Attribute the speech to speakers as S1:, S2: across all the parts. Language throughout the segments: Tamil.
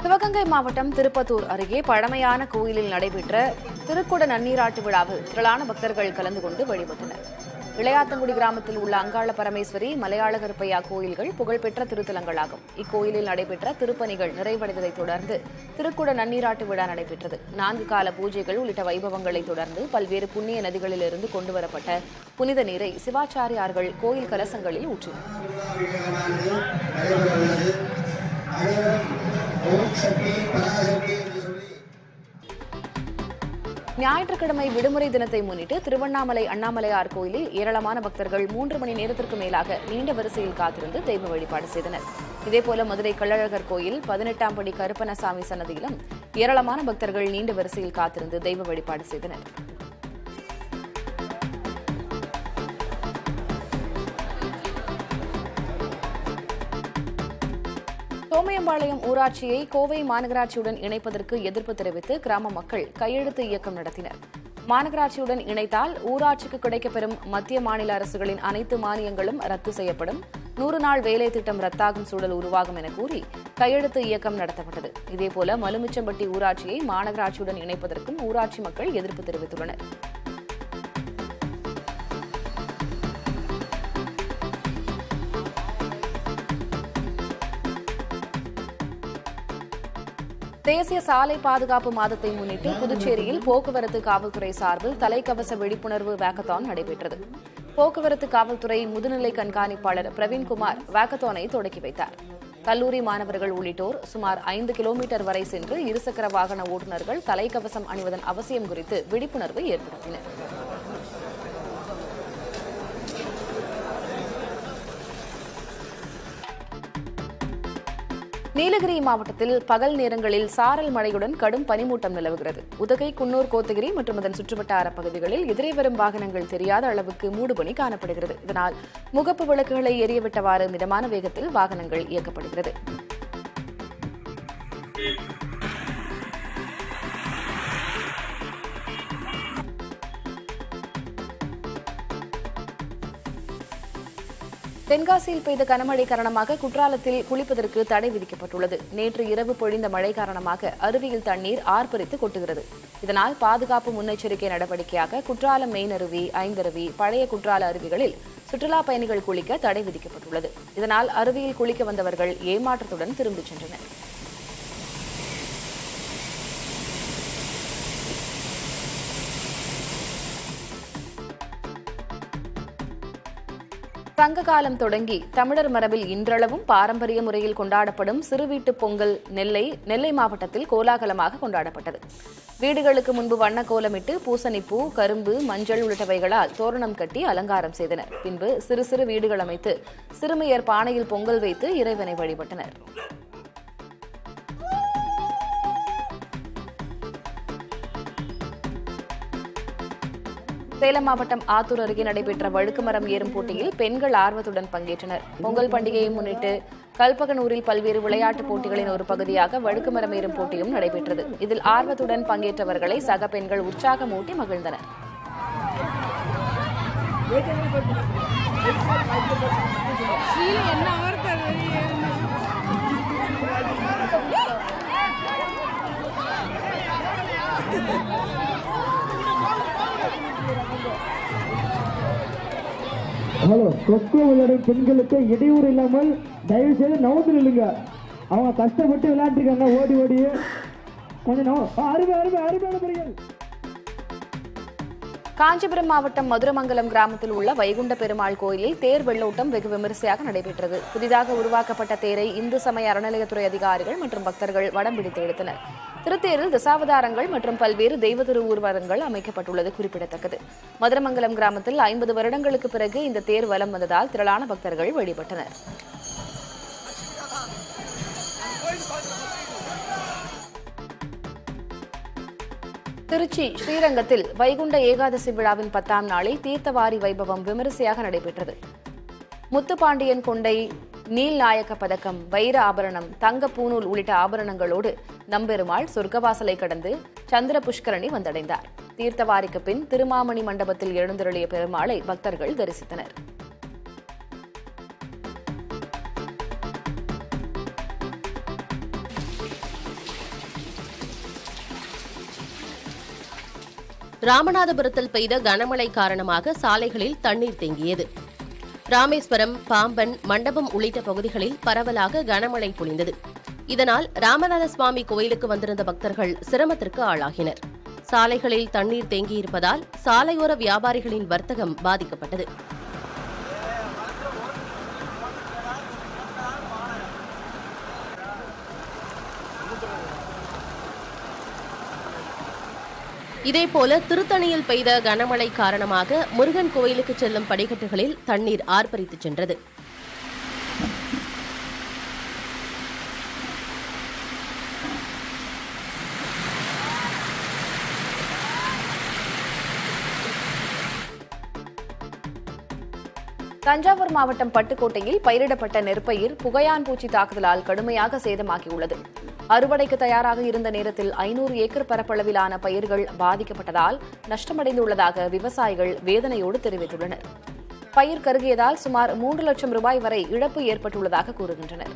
S1: சிவகங்கை மாவட்டம் திருப்பத்தூர் அருகே பழமையான கோயிலில் நடைபெற்ற திருக்குட நன்னீராட்டு விழாவில் திரளான பக்தர்கள் கலந்து கொண்டு வழிபட்டனர். இளையாத்தங்குடி கிராமத்தில் உள்ள அங்காள பரமேஸ்வரி, மலையாள கருப்பையா கோயில்கள் புகழ்பெற்ற திருத்தலங்களாகும். இக்கோயிலில் நடைபெற்ற திருப்பணிகள் நிறைவடைந்ததைத் தொடர்ந்து திருக்குட நன்னீராட்டு விழா நடைபெற்றது. 4 கால பூஜைகள் உள்ளிட்ட வைபவங்களை தொடர்ந்து பல்வேறு புண்ணிய நதிகளிலிருந்து கொண்டுவரப்பட்ட புனித நீரை சிவாச்சாரியார்கள் கோயில் கலசங்களில் ஊற்றினர். ஞாயிற்றுக்கிழமை விடுமுறை தினத்தை முன்னிட்டு திருவண்ணாமலை அண்ணாமலையார் கோயிலில் ஏராளமான பக்தர்கள் 3 மணி நேரத்திற்கு மேலாக நீண்ட வரிசையில் காத்திருந்து தெய்வ வழிபாடு செய்தனர். இதேபோல மதுரை கள்ளழகர் கோயில் 18ஆம் படி கருப்பணசாமி சன்னதியிலும் ஏராளமான பக்தர்கள் நீண்ட வரிசையில் காத்திருந்து தெய்வ வழிபாடு செய்தனர். சோமையம்பாளையம் ஊராட்சியை கோவை மாநகராட்சியுடன் இணைப்பதற்கு எதிர்ப்பு தெரிவித்து கிராம மக்கள் கையெழுத்து இயக்கம் நடத்தினர். மாநகராட்சியுடன் இணைத்தால் ஊராட்சிக்கு கிடைக்கப்பெறும் மத்திய மாநில அரசுகளின் அனைத்து மானியங்களும் ரத்து செய்யப்படும், 100 நாள் வேலை திட்டம் ரத்தாகும் சூழல் உருவாகும் என கூறி கையெழுத்து இயக்கம் நடத்தப்பட்டது. இதேபோல மலுமிச்சம்பட்டி ஊராட்சியை மாநகராட்சியுடன் இணைப்பதற்கும் ஊராட்சி மக்கள் எதிர்ப்பு தெரிவித்துள்ளனர். தேசிய சாலை பாதுகாப்பு மாதத்தை முன்னிட்டு புதுச்சேரியில் போக்குவரத்து காவல்துறை சார்பில் தலைக்கவச விழிப்புணர்வு வாக்கத்தான் நடைபெற்றது. போக்குவரத்து காவல்துறை முதுநிலை கண்காணிப்பாளர் பிரவீன்குமார் வாக்கத்தானை தொடக்கி வைத்தார். கல்லூரி மாணவர்கள் உள்ளிட்டோர் சுமார் 5 கிலோமீட்டர் வரை சென்று இருசக்கர வாகன ஓட்டுநர்கள் தலைக்கவசம் அணிவதன் அவசியம் குறித்து விழிப்புணர்வை ஏற்படுத்தினர். நீலகிரி மாவட்டத்தில் பகல் நேரங்களில் சாரல் மழையுடன் கடும் பனிமூட்டம் நிலவுகிறது. உதகை, குன்னூர், கோத்தகிரி மற்றும் அதன் சுற்றுவட்டார பகுதிகளில் எதிரே வரும் வாகனங்கள் தெரியாத அளவுக்கு மூடுபனி காணப்படுகிறது. இதனால் முகப்பு விளக்குகளை எரியவிட்டவாறு மிதமான வேகத்தில் வாகனங்கள் இயக்கப்படுகிறது. தென்காசியில் பெய்த கனமழை காரணமாக குற்றாலத்தில் குளிப்பதற்கு தடை விதிக்கப்பட்டுள்ளது. நேற்று இரவு பொழிந்த மழை காரணமாக அருவியில் தண்ணீர் ஆர்ப்பரித்து கொட்டுகிறது. இதனால் பாதுகாப்பு முன்னெச்சரிக்கை நடவடிக்கையாக குற்றாலம் மெயின் அருவி, ஐந்தருவி, பழைய குற்றால அருவிகளில் சுற்றுலா பயணிகள் குளிக்க தடை விதிக்கப்பட்டுள்ளது. இதனால் அருவியில் குளிக்க வந்தவர்கள் ஏமாற்றத்துடன் திரும்பிச் சென்றனர். சங்க காலம் தொடங்கி தமிழர் மரபில் இன்றளவும் பாரம்பரிய முறையில் கொண்டாடப்படும் சிறுவீட்டு பொங்கல் நெல்லை மாவட்டத்தில் கோலாகலமாக கொண்டாடப்பட்டது. வீடுகளுக்கு முன்பு வண்ண கோலமிட்டு பூசணிப்பூ, கரும்பு, மஞ்சள் உள்ளிட்டவைகளால் தோரணம் கட்டி அலங்காரம் செய்தனர். பின்பு சிறு சிறு வீடுகள் அமைத்து சிறுமியர் பானையில் பொங்கல் வைத்து இறைவனை வழிபட்டனர். சேலம் மாவட்டம் ஆத்தூர் அருகே நடைபெற்ற வழுக்குமரம் ஏறும் போட்டியில் பெண்கள் ஆர்வத்துடன் பங்கேற்றனர். பொங்கல் பண்டிகையை முன்னிட்டு கல்பகனூரில் பல்வேறு விளையாட்டுப் போட்டிகளின் ஒரு பகுதியாக வழுக்குமரம் ஏறும் போட்டியும் நடைபெற்றது. இதில் ஆர்வத்துடன் பங்கேற்றவர்களை சக பெண்கள் உற்சாகமூட்டி மகிழ்ந்தனர்.
S2: ஹலோ, கொக்கோ விளையாடும் பெண்களுக்கு இடையூறு இல்லாமல் தயவு செய்து நவுந்து நில்லுங்க. அவங்க கஷ்டப்பட்டு விளையாண்டுருக்காங்க, ஓடி ஓடி கொஞ்சம் அருமையான முறைகள்.
S1: காஞ்சிபுரம் மாவட்டம் மதுரமங்கலம் கிராமத்தில் உள்ள வைகுண்ட பெருமாள் கோயிலில் தேர் வெள்ளோட்டம் வெகு விமரிசையாக நடைபெற்றது. புதிதாக உருவாக்கப்பட்ட தேரை இந்து சமய அறநிலையத்துறை அதிகாரிகள் மற்றும் பக்தர்கள் வடம் பிடித்து எடுத்தனர். திருத்தேரில் தசாவதாரங்கள் மற்றும் பல்வேறு தெய்வ திருவுருவங்கள் அமைக்கப்பட்டுள்ளது குறிப்பிடத்தக்கது. மதுரமங்கலம் கிராமத்தில் 50 வருடங்களுக்கு பிறகு இந்த தேர் வலம் வந்ததால் திரளான பக்தர்கள் வழிபட்டனர். திருச்சி ஸ்ரீரங்கத்தில் வைகுண்ட ஏகாதசி விழாவின் 10ஆம் நாளில் தீர்த்தவாரி வைபவம் விமரிசையாக நடைபெற்றது. முத்துப்பாண்டியன் கொண்டை, நீல் நாயக்க பதக்கம், வைர ஆபரணம், தங்க பூநூல் உள்ளிட்ட ஆபரணங்களோடு நம்பெருமாள் சொர்க்கவாசலை கடந்து சந்திர புஷ்கரணி வந்தடைந்தார். தீர்த்தவாரிக்கு பின் திருமாமணி மண்டபத்தில் எழுந்தருளிய பெருமாளை பக்தர்கள் தரிசித்தனர்.
S3: ராமநாதபுரத்தில் பெய்த கனமழை காரணமாக சாலைகளில் தண்ணீர் தேங்கியது. ராமேஸ்வரம், பாம்பன், மண்டபம் உள்ளிட்ட பகுதிகளில் பரவலாக கனமழை பொழிந்தது. இதனால் ராமநாத சுவாமி கோயிலுக்கு வந்திருந்த பக்தர்கள் சிரமத்திற்கு ஆளாகினர். சாலைகளில் தண்ணீர் தேங்கியிருப்பதால் சாலையோர வியாபாரிகளின் வர்த்தகம் பாதிக்கப்பட்டது. இதேபோல திருத்தணியில் பெய்த கனமழை காரணமாக முருகன் கோயிலுக்கு செல்லும் படிக்கட்டுகளில் தண்ணீர் ஆர்ப்பரித்துச் சென்றது.
S1: தஞ்சாவூர் மாவட்டம் பட்டுக்கோட்டையில் பயிரிடப்பட்ட நெற்பயிர் புகையான் பூச்சி தாக்குதலால் கடுமையாக சேதமாகியுள்ளது. அறுவடைக்கு தயாராக இருந்த நேரத்தில் 500 ஏக்கர் பரப்பளவிலான பயிர்கள் பாதிக்கப்பட்டதால் நஷ்டமடைந்துள்ளதாக விவசாயிகள் வேதனையோடு தெரிவித்துள்ளனர். பயிர் கருகியதால் சுமார் 3 லட்சம் ரூபாய் வரை இழப்பு ஏற்பட்டுள்ளதாக கூறுகின்றனர்.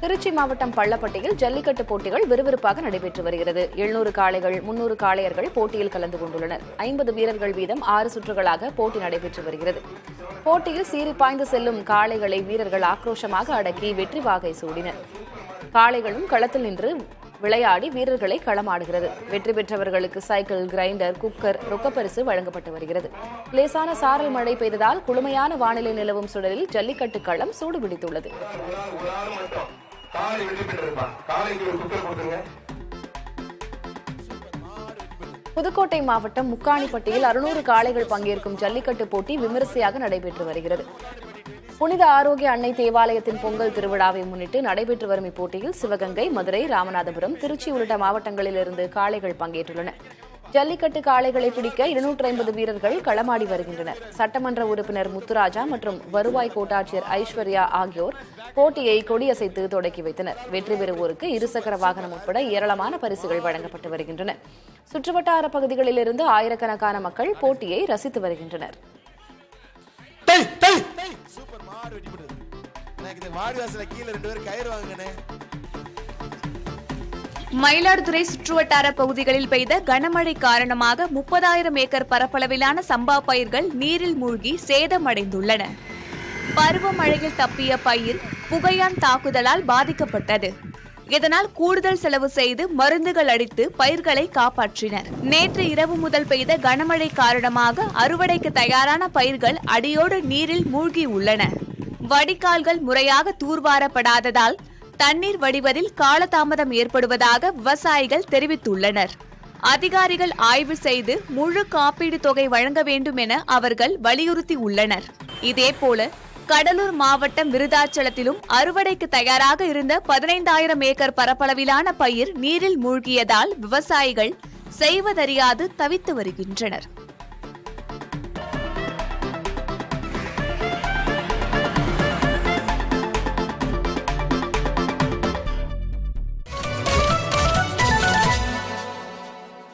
S1: திருச்சி மாவட்டம் பள்ளப்பட்டியில் ஜல்லிக்கட்டு போட்டிகள் விறுவிறுப்பாக நடைபெற்று வருகிறது. 700 காளைகள், 300 காளையர்கள் போட்டியில் கலந்து கொண்டுள்ளனர். 50 வீரர்கள் வீதம் 6 சுற்றுகளாக போட்டி நடைபெற்று வருகிறது. போட்டியில் சீறி பாய்ந்து செல்லும் காளைகளை வீரர்கள் ஆக்ரோஷமாக அடக்கி வெற்றி வாகை சூடினர். காளைகளும் களத்தில் நின்று விளையாடி வீரர்களை களமாடுகிறது. வெற்றி பெற்றவர்களுக்கு சைக்கிள், கிரைண்டர், குக்கர், ரொக்கப்பரிசு வழங்கப்பட்டு வருகிறது. லேசான சாரல் மழை பெய்ததால் குளுமையான வானிலை நிலவும் சூழலில் ஜல்லிக்கட்டு களம் சூடுபிடித்துள்ளது. புதுக்கோட்டை மாவட்டம் முக்காணிப்பட்டியில் 600 காளைகள் பங்கேற்கும் ஜல்லிக்கட்டு போட்டி விமரிசையாக நடைபெற்று வருகிறது. புனித ஆரோக்கிய அன்னை தேவாலயத்தின் பொங்கல் திருவிழாவை முன்னிட்டு நடைபெற்று வரும் இப்போட்டியில் சிவகங்கை, மதுரை, ராமநாதபுரம், திருச்சி உள்ளிட்ட மாவட்டங்களிலிருந்து காளைகள் பங்கேற்றுள்ளன. ஜல்லிக்கட்டு காளைகளை பிடிக்க 250 வீரர்கள் களமாடி வருகின்றனர். சட்டமன்ற உறுப்பினர் முத்துராஜா மற்றும் வருவாய் கோட்டாட்சியர் ஐஸ்வர்யா ஆகியோர் போட்டியை கொடியசைத்து தொடக்கி வைத்தனர். வெற்றி பெறுவோருக்கு இருசக்கர வாகனம் உட்பட ஏராளமான பரிசுகள் வழங்கப்பட்டு வருகின்றன. சுற்றுவட்டார பகுதிகளிலிருந்து ஆயிரக்கணக்கான மக்கள் போட்டியை ரசித்து வருகின்றனர்.
S4: மயிலாடுதுறை சுற்றுவட்டார பகுதிகளில் பெய்த கனமழை காரணமாக 30,000 ஏக்கர் பரப்பளவிலான சம்பா பயிர்கள் நீரில் மூழ்கி சேதமடைந்துள்ளன. பருவமழையில் தப்பிய பயிர் புகையான் தாக்குதலால் பாதிக்கப்பட்டது. இதனால் கூடுதல் செலவு செய்து மருந்துகள் அடித்து பயிர்களை காப்பாற்றினர். நேற்று இரவு முதல் பெய்த கனமழை காரணமாக அறுவடைக்கு தயாரான பயிர்கள் அடியோடு நீரில் மூழ்கி உள்ளன. வடிகால்கள் முறையாக தூர்வாரப்படாததால் தண்ணீர் வடிவதில் காலதாமதம் ஏற்படுவதாக விவசாயிகள் தெரிவித்துள்ளனர். அதிகாரிகள் ஆய்வு செய்து முழு காப்பீடு தொகை வழங்க வேண்டும் என அவர்கள் வலியுறுத்தி உள்ளனர். இதேபோல கடலூர் மாவட்டம் விருதாச்சலத்திலும் அறுவடைக்கு தயாராக இருந்த 15,000 ஏக்கர் பரப்பளவிலான பயிர் நீரில் மூழ்கியதால் விவசாயிகள் செய்வதறியாது தவித்து வருகின்றனர்.